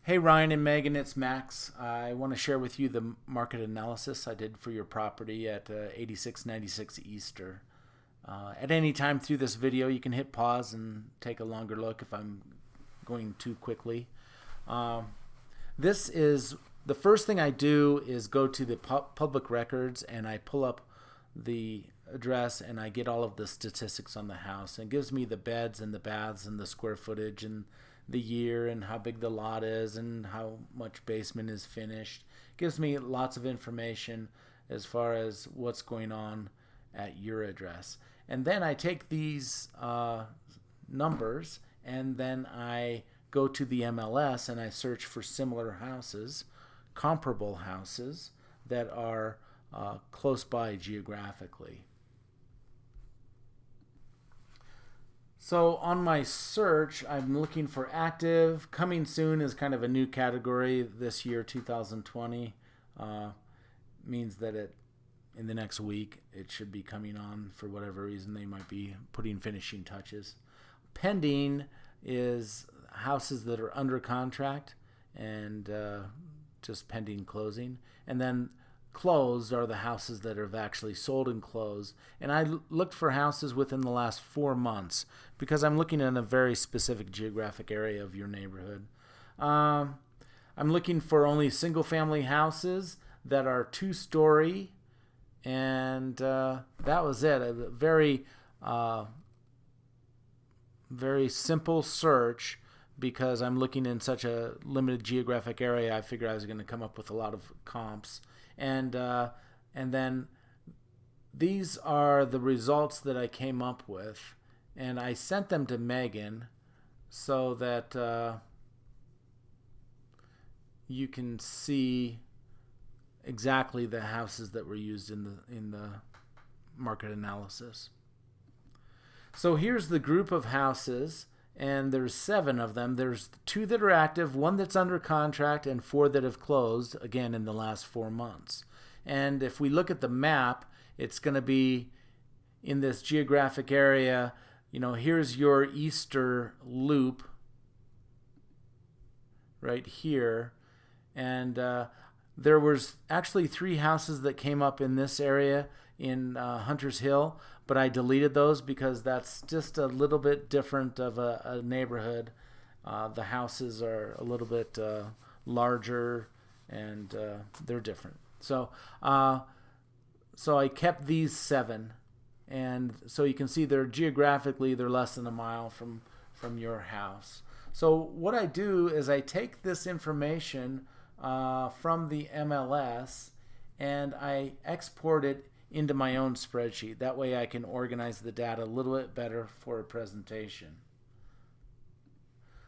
Hey Ryan and Megan, it's Max. I want to share with you the market analysis I did for your property at 8696 Easter. At any time through this video, you can hit pause and take a longer look if I'm going too quickly. Um, this is the first thing I do is go to the public records and I pull up the address and I get all of the statistics on the house. And it gives me the beds and the baths and the square footage and the year and how big the lot is and how much basement is finished. It gives me lots of information as far as what's going on at your address. And then I take these numbers and then I go to the MLS and I search for similar houses, comparable houses that are close by geographically. So on my search, I'm looking for active. Coming soon is kind of a new category this year, 2020. Means that in the next week it should be coming on for whatever reason. They might be putting finishing touches. Pending is houses that are under contract and just pending closing. And then closed are the houses that have actually sold and closed. And I looked for houses within the last 4 months because I'm looking in a very specific geographic area of your neighborhood. I'm looking for only single family houses that are 2-story, and that was it. A very simple search because I'm looking in such a limited geographic area. I figured I was going to come up with a lot of comps. And then these are the results that I came up with, and I sent them to Megan so that you can see exactly the houses that were used in the market analysis. So here's the group of houses, and there's 7 of them. There's 2 that are active, 1 that's under contract, and 4 that have closed, again, in the last 4 months. And if we look at the map, it's going to be in this geographic area. You know, here's your Easter loop right here. And there was actually 3 houses that came up in this area in Hunters Hill, but I deleted those because that's just a little bit different of a neighborhood. The houses are a little bit larger and they're different. So I kept these 7, and so you can see they're geographically they're less than a mile from your house. So what I do is I take this information from the MLS and I export it into my own spreadsheet. That way I can organize the data a little bit better for a presentation.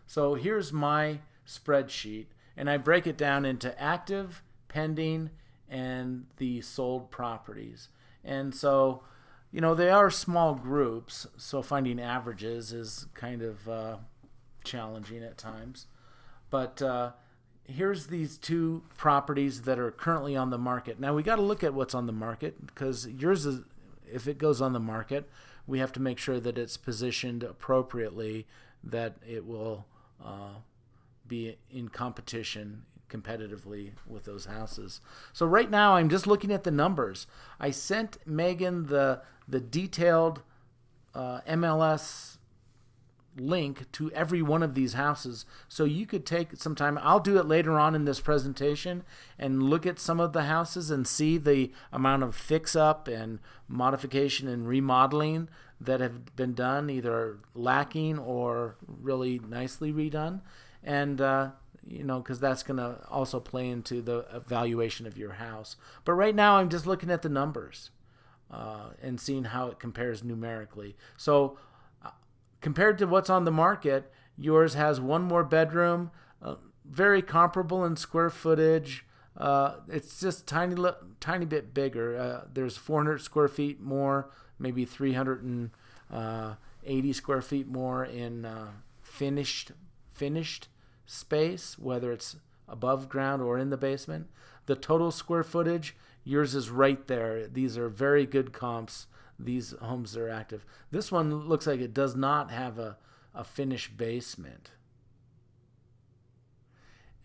So here's my spreadsheet, and I break it down into active, pending, and the sold properties. And so, you know, they are small groups, so finding averages is kind of challenging at times. But here's these 2 properties that are currently on the market. Now we got to look at what's on the market because yours is, if it goes on the market, we have to make sure that it's positioned appropriately, that it will be in competition competitively with those houses. So right now I'm just looking at the numbers. I sent Megan the detailed MLS link to every one of these houses so you could take some time. I'll do it later on in this presentation and look at some of the houses and see the amount of fix up and modification and remodeling that have been done, either lacking or really nicely redone. And you know, because that's going to also play into the evaluation of your house. But right now I'm just looking at the numbers and seeing how it compares numerically. So compared to what's on the market, yours has 1 more bedroom, very comparable in square footage. It's just tiny bit bigger. There's 400 square feet more, maybe 380 square feet more in finished space, whether it's above ground or in the basement. The total square footage, yours is right there. These are very good comps. These homes are active. This one looks like it does not have a finished basement.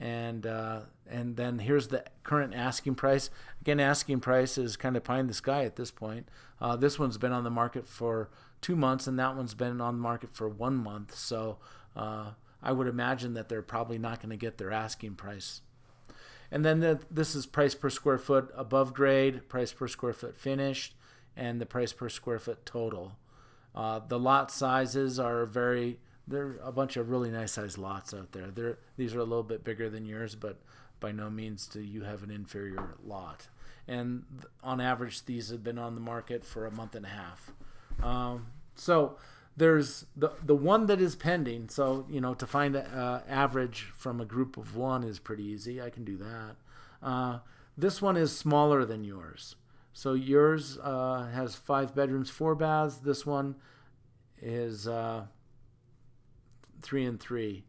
and then here's the current asking price. Again, asking price is kind of pie in the sky at this point. This one's been on the market for 2 months, and that one's been on the market for 1 month. So I would imagine that they're probably not going to get their asking price. And then this is price per square foot above grade, price per square foot finished, and the price per square foot total. The lot sizes are there are a bunch of really nice sized lots out there. These are a little bit bigger than yours, but by no means do you have an inferior lot. And on average, these have been on the market for a month and a half. So there's the one that is pending. So, to find an average from a group of one is pretty easy. I can do that. This one is smaller than yours. So yours has 5 bedrooms, 4 baths. This one is 3 and 3.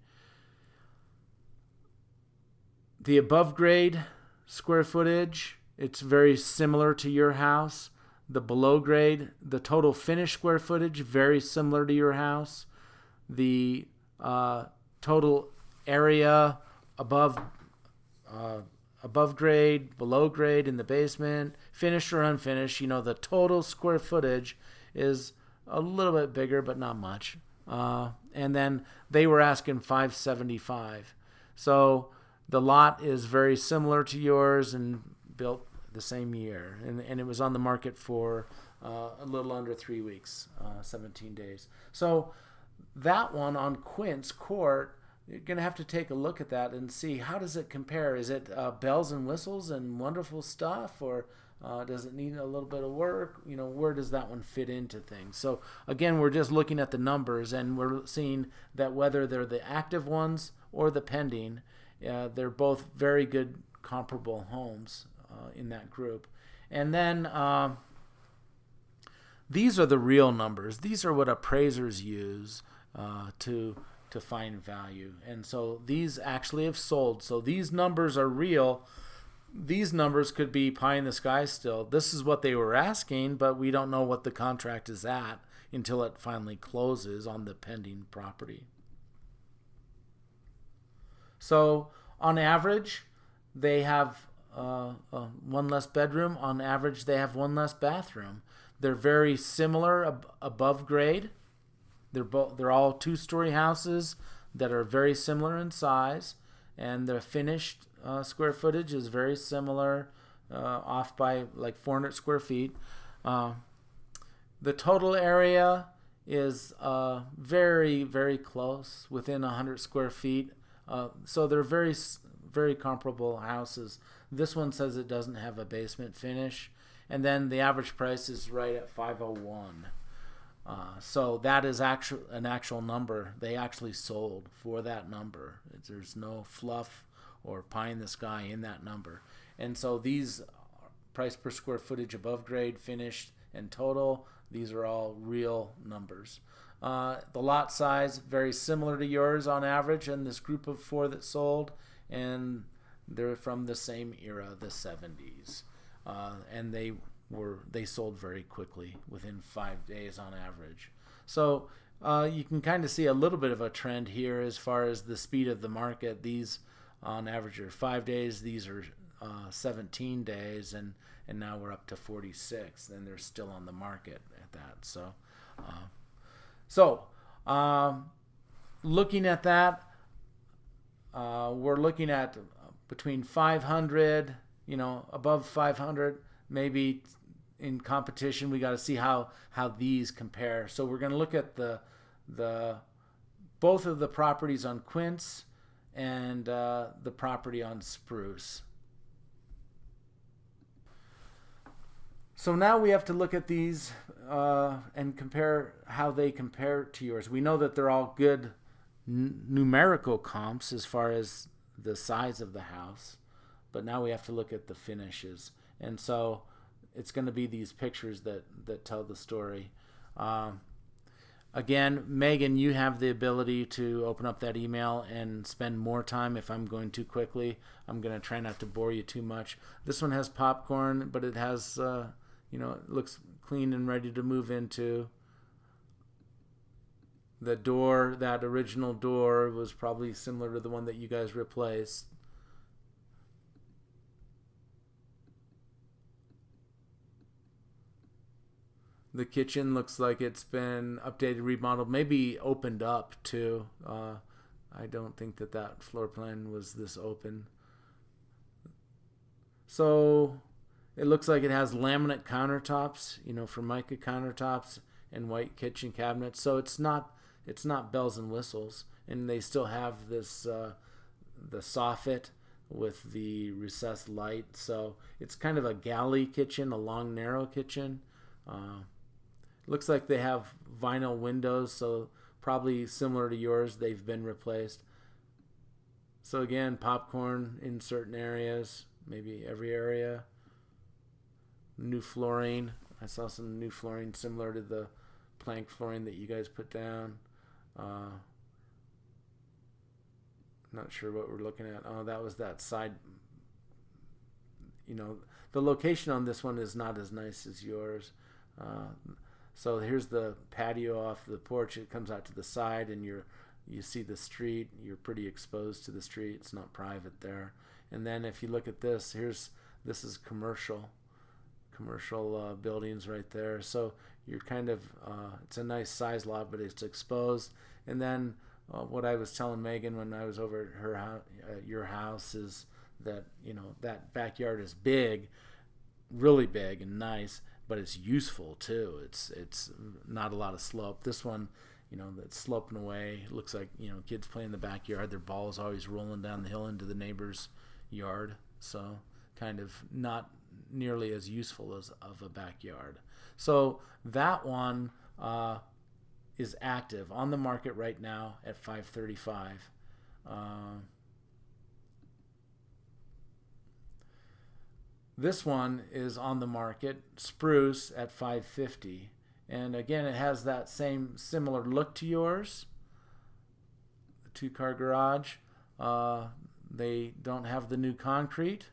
The above grade square footage, it's very similar to your house. The below grade, the total finished square footage, very similar to your house. The total area above grade, below grade in the basement, finished or unfinished, the total square footage is a little bit bigger, but not much. And then they were asking $575. So the lot is very similar to yours and built the same year. And it was on the market for a little under 3 weeks, 17 days. So that one on Quince Court, you're going to have to take a look at that and see how does it compare. Is it bells and whistles and wonderful stuff, or does it need a little bit of work? Where does that one fit into things? So again, we're just looking at the numbers, and we're seeing that whether they're the active ones or the pending, they're both very good comparable homes in that group. And then these are the real numbers. These are what appraisers use to find value. And so these actually have sold. So these numbers are real. These numbers could be pie in the sky still. This is what they were asking, but we don't know what the contract is at until it finally closes on the pending property. So on average, they have one less bedroom. On average, they have one less bathroom. They're very similar above grade. They're all 2-story houses that are very similar in size, and the finished square footage is very similar, off by like 400 square feet. The total area is very, very close, within 100 square feet. So they're very, very comparable houses. This one says it doesn't have a basement finish, and then the average price is right at $501. So that is an actual number. They actually sold for that number. There's no fluff or pie in the sky in that number. And so these price per square footage above grade, finished, and total, these are all real numbers. The lot size, very similar to yours on average in this group of 4 that sold, and they're from the same era, the 70s. And they sold very quickly, within 5 days on average. So you can kind of see a little bit of a trend here as far as the speed of the market. These on average are 5 days. These are 17 days, and now we're up to 46, and they're still on the market at that. So looking at that, we're looking at between 500, above 500, maybe. In competition, we got to see how these compare. So we're going to look at the both of the properties on Quince and the property on Spruce. So now we have to look at these and compare how they compare to yours. We know that they're all good numerical comps as far as the size of the house, but now we have to look at the finishes. And so it's going to be these pictures that tell the story. Again, Megan, you have the ability to open up that email and spend more time. If I'm going too quickly, I'm going to try not to bore you too much. This one has popcorn, but it has, it looks clean and ready to move into. The door, that original door, was probably similar to the one that you guys replaced. The kitchen looks like it's been updated, remodeled, maybe opened up too. I don't think that floor plan was this open. So it looks like it has laminate countertops, Formica countertops and white kitchen cabinets. So it's not bells and whistles, and they still have this the soffit with the recessed light. So it's kind of a galley kitchen, a long narrow kitchen. Looks like they have vinyl windows, so probably similar to yours. They've been replaced. So again, popcorn in certain areas, maybe every area. New flooring. I saw some new flooring similar to the plank flooring that you guys put down. Not sure what we're looking at. Oh, that was that side. The location on this one is not as nice as yours. So here's the patio off the porch. It comes out to the side, and you see the street. You're pretty exposed to the street. It's not private there. And then if you look at this, this is commercial buildings right there. So you're kind of it's a nice size lot, but it's exposed. And then what I was telling Megan when I was over at her house, your house, is that that backyard is big, really big and nice, but it's useful too. It's not a lot of slope. This one, that's sloping away. It looks like kids play in the backyard. Their ball is always rolling down the hill into the neighbor's yard. So kind of not nearly as useful as of a backyard. So that one is active on the market right now at $535. This one is on the market, spruce, at $550, and again it has that same similar look to yours. The 2-car garage. They don't have the new concrete.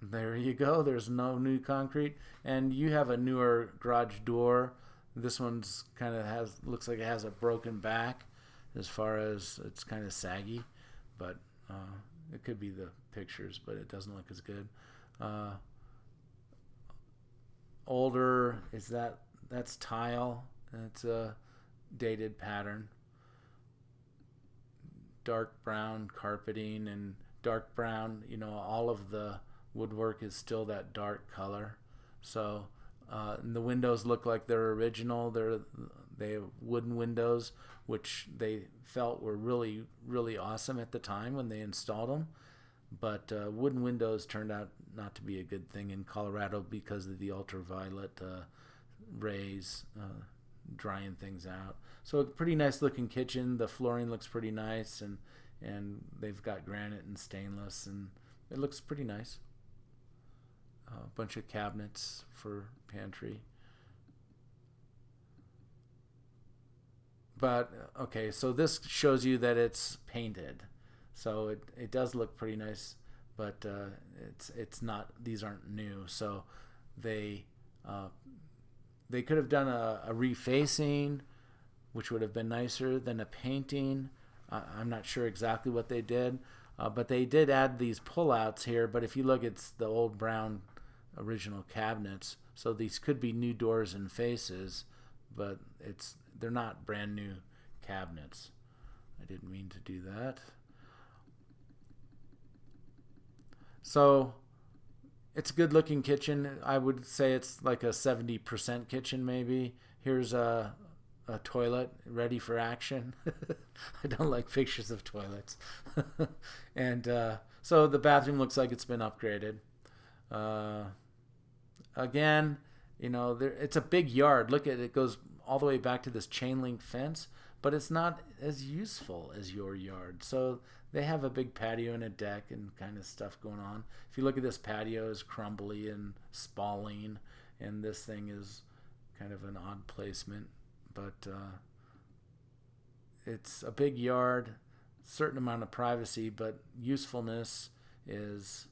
There you go. There's no new concrete, and you have a newer garage door. This one's looks like it has a broken back, as far as it's kind of saggy, but it could be the pictures, but it doesn't look as good. Older is that's tile. It's a dated pattern. Dark brown carpeting and dark brown. All of the woodwork is still that dark color. So and the windows look like they're original. They have wooden windows, which they felt were really, really awesome at the time when they installed them. But wooden windows turned out not to be a good thing in Colorado because of the ultraviolet rays drying things out. So a pretty nice looking kitchen. The flooring looks pretty nice, and they've got granite and stainless, and it looks pretty nice. A bunch of cabinets for pantry. But okay, so this shows you that it's painted. So it does look pretty nice, but it's not. These aren't new. So they could have done a refacing, which would have been nicer than a painting. I'm not sure exactly what they did, but they did add these pullouts here. But if you look, it's the old brown original cabinets. So these could be new doors and faces, but they're not brand new cabinets. I didn't mean to do that. So it's a good looking kitchen. I would say it's like a 70% kitchen maybe. Here's a toilet ready for action. I don't like pictures of toilets. And so the bathroom looks like it's been upgraded. Again, it's a big yard. Look at it, goes all the way back to this chain link fence, but it's not as useful as your yard. So they have a big patio and a deck and kind of stuff going on. If you look at this patio, is crumbly and spalling, and this thing is kind of an odd placement, but it's a big yard, certain amount of privacy, but usefulness is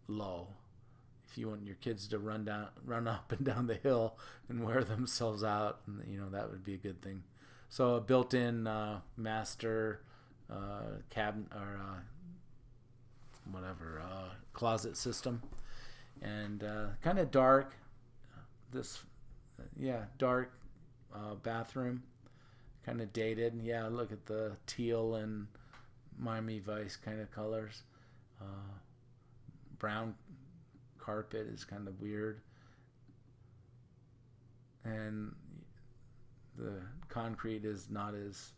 low. If you want your kids to run up and down the hill and wear themselves out, that would be a good thing. So a built-in master cabinet or closet system, and kind of dark. This yeah, dark bathroom, kind of dated. Yeah, look at the teal and Miami Vice kind of colors. Brown carpet is kind of weird, and the concrete is not as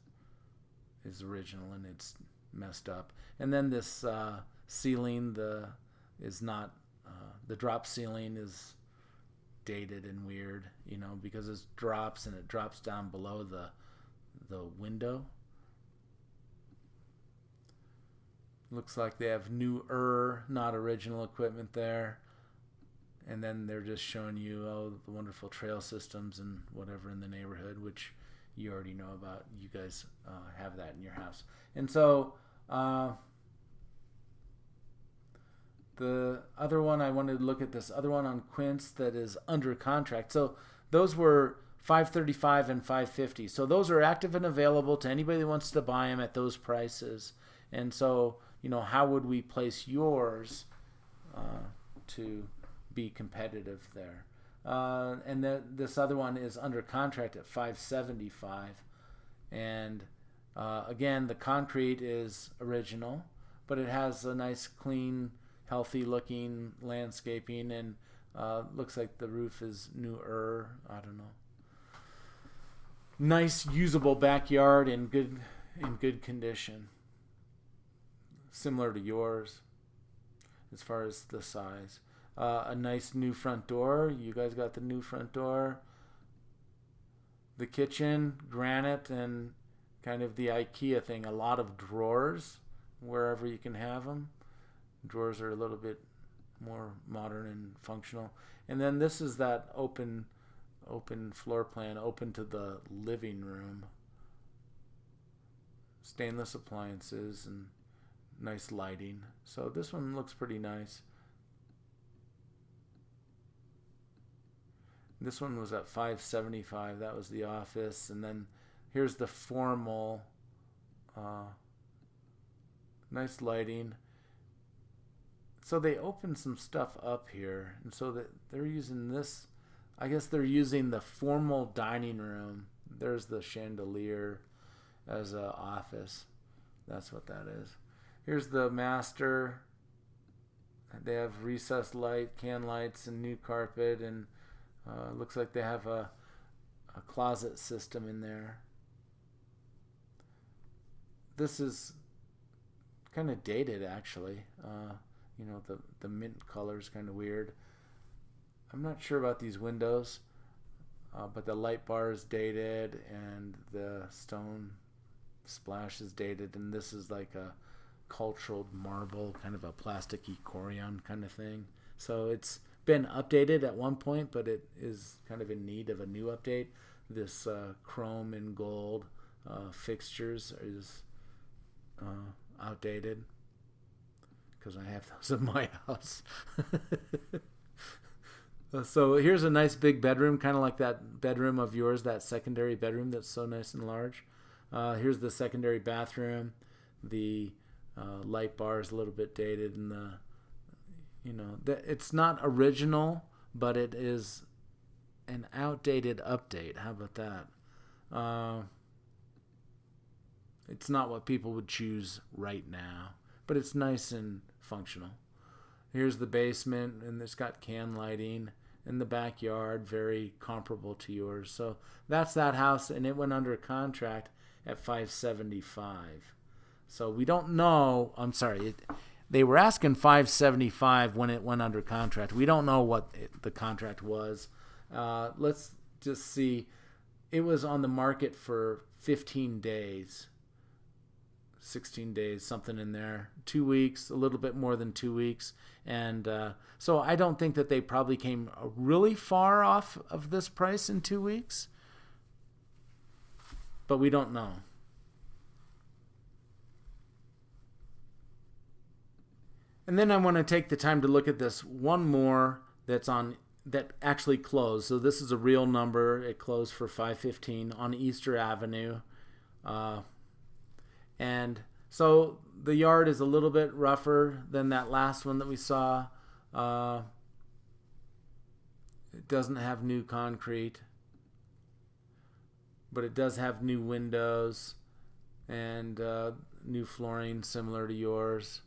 original, and it's messed up. And then this ceiling, is not the drop ceiling is dated and weird, because it drops and it drops down below the window. Looks like they have newer, not original equipment there. And then they're just showing you the wonderful trail systems and whatever in the neighborhood, which you already know about. You guys have that in your house. And so the other one, I wanted to look at this other one on Quince that is under contract. So those were $535 and $550. So those are active and available to anybody that wants to buy them at those prices. And so, how would we place yours to be competitive there? And this other one is under contract at $575. And again, the concrete is original, but it has a nice, clean, healthy looking landscaping, and looks like the roof is newer. I don't know. Nice, usable backyard in good condition. Similar to yours as far as the size. A nice new front door. You guys got the new front door. The kitchen, granite, and kind of the IKEA thing. A lot of drawers wherever you can have them. Drawers are a little bit more modern and functional. And then this is that open floor plan, open to the living room. Stainless appliances and nice lighting. So this one looks pretty nice. This one was at $575. That was the office. And then here's the formal. Nice lighting. So they opened some stuff up here. And so that they're using this. I guess they're using the formal dining room. There's the chandelier as an office. That's what that is. Here's the master. They have recessed light, can lights, and new carpet, and looks like they have a closet system in there. This is kind of dated, actually. The mint color is kind of weird. I'm not sure about these windows, but the light bar is dated, and the stone splash is dated, and this is like a cultural marble, kind of a plasticky corian kind of thing. So it's been updated at one point, but it is kind of in need of a new update. This chrome and gold fixtures is outdated because I have those in my house. So here's a nice big bedroom, kind of like that bedroom of yours, that secondary bedroom that's so nice and large. Here's the secondary bathroom. The light bar is a little bit dated, and it's not original, but it is an outdated update. How about that? It's not what people would choose right now, but it's nice and functional. Here's the basement, and it's got can lighting. In the backyard, very comparable to yours. So that's that house, and it went under contract at $575. So we don't know. I'm sorry. They were asking $575 when it went under contract. We don't know what the contract was. Let's just see. It was on the market for 15 days. 16 days, something in there. 2 weeks, a little bit more than 2 weeks. And so I don't think that they probably came really far off of this price in 2 weeks. But we don't know. And then I want to take the time to look at this one more that actually closed. So this is a real number. It closed for $515 on Easter Avenue. And so the yard is a little bit rougher than that last one that we saw. It doesn't have new concrete. but it does have new windows and new flooring similar to yours.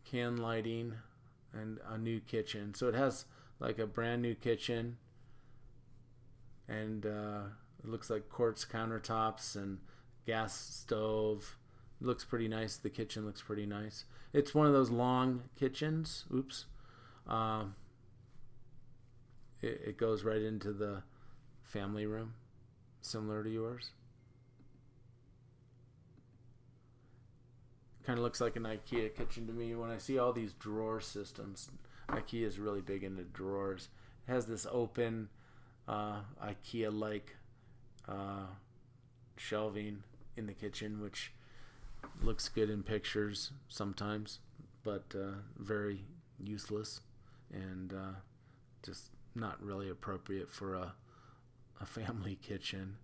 Can lighting and a new kitchen. So it has like a brand new kitchen, and it looks like quartz countertops and gas stove. It looks pretty nice. The kitchen looks pretty nice. It's one of those long kitchens. Oops. It goes right into the family room, similar to yours. Kind of looks like an IKEA kitchen to me. When I see all these drawer systems, IKEA is really big into drawers. It has this open IKEA-like shelving in the kitchen, which looks good in pictures sometimes, but very useless and just not really appropriate for a family kitchen.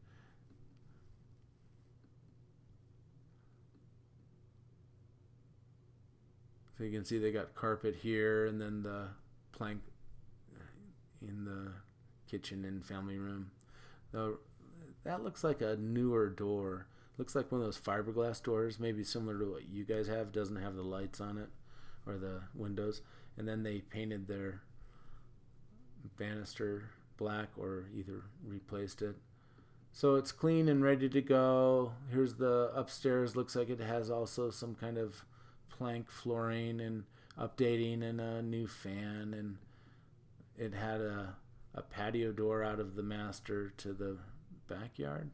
So you can see they got carpet here, and then the plank in the kitchen and family room. That looks like a newer door. Looks like one of those fiberglass doors, maybe similar to what you guys have. Doesn't have the lights on it or the windows. And then they painted their banister black or either replaced it. So it's clean and ready to go. Here's the upstairs. Looks like it has also some kind of plank flooring and updating and a new fan, and it had a patio door out of the master to the backyard.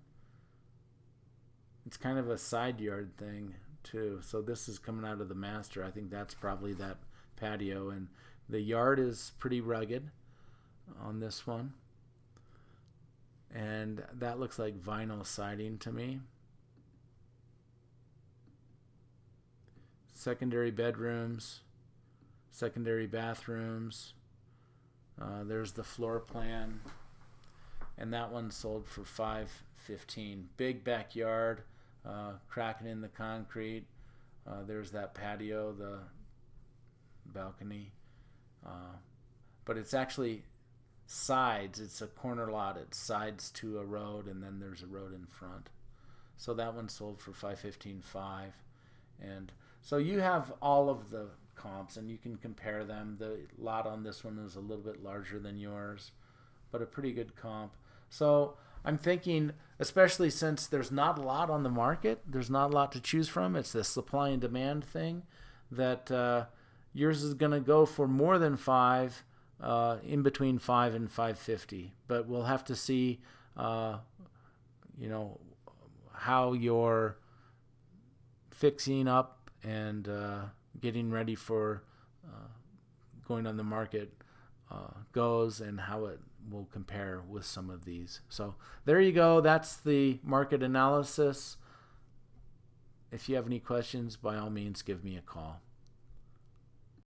It's kind of a side yard thing too. So this is coming out of the master. I think that's probably that patio, and the yard is pretty rugged on this one. And that looks like vinyl siding to me. Secondary bedrooms, secondary bathrooms. There's the floor plan, and that one sold for $515. Big backyard, cracking in the concrete. There's that patio, the balcony, but it's actually sides. It's a corner lot. It's sides to a road, and then there's a road in front. So that one sold for $515.5, and so you have all of the comps, and you can compare them. The lot on this one is a little bit larger than yours, but a pretty good comp. So I'm thinking, especially since there's not a lot on the market, there's not a lot to choose from, it's the supply and demand thing, that yours is going to go for more than $5, in between $5 and $550. But we'll have to see, how you're fixing up and getting ready for going on the market goes, and how it will compare with some of these. So there you go. That's the market analysis. If you have any questions, by all means, give me a call.